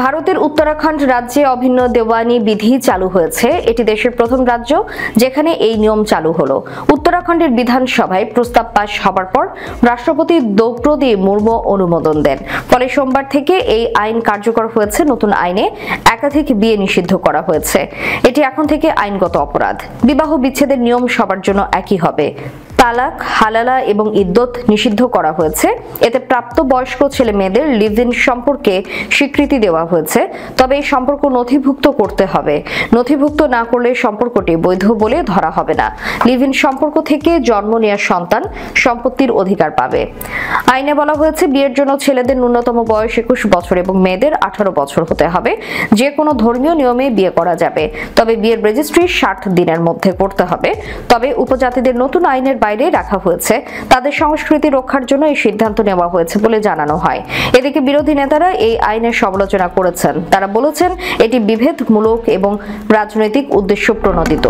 ভারতের উত্তরাখণ্ড রাজ্যে অভিন্ন দেওয়ানি বিধি চালু হয়েছে। এটি দেশের প্রথম রাজ্য যেখানে এই নিয়ম চালু হলো। উত্তরাখণ্ডের বিধানসভায় প্রস্তাব পাস হবার পর রাষ্ট্রপতি দ্রৌপদী মুর্মু অনুমোদন দেন। ফলে সোমবার থেকে এই আইন কার্যকর হয়েছে। নতুন আইনে একাধিক বিয়ে নিষিদ্ধ করা হয়েছে। এটি এখন থেকে আইনগত অপরাধ। বিবাহ বিচ্ছেদের নিয়ম সবার জন্য একই হবে। তালাক, হালালা এবং ইদ্দত নিষিদ্ধ করা হয়েছে। এতে প্রাপ্তবয়স্ক ছেলে মেয়েদের লিভ ইন সম্পর্কে স্বীকৃতি দেওয়া হয়েছে। তবে এই সম্পর্ক নথিভুক্ত করতে হবে। নথিভুক্ত না করলে সম্পর্কটি বৈধ বলে ধরা হবে না। লিভ ইন সম্পর্ক থেকে জন্ম নেওয়া সন্তান সম্পত্তির অধিকার পাবে। আইনে বলা হয়েছে বিয়ের জন্য ছেলেদের ন্যূনতম বয়স 21 বছর এবং মেয়েদের 18 বছর হতে হবে। যে কোনো ধর্মীয় নিয়মে বিয়ে করা যাবে, তবে বিয়ের রেজিস্ট্রি 60 দিনের মধ্যে করতে হবে। তবে উপজাতিদের নতুন আইনের বাইরে রাখা হয়েছে। তাদের সংস্কৃতি রক্ষার জন্য এই সিদ্ধান্ত নেওয়া হয়েছে বলে জানানো হয়। এদিকে বিরোধী নেতারা এই আইনের সমালোচনা করেছেন। তারা বলেছেন এটি বিভেদমূলক এবং রাজনৈতিক উদ্দেশ্য প্রণোদিত।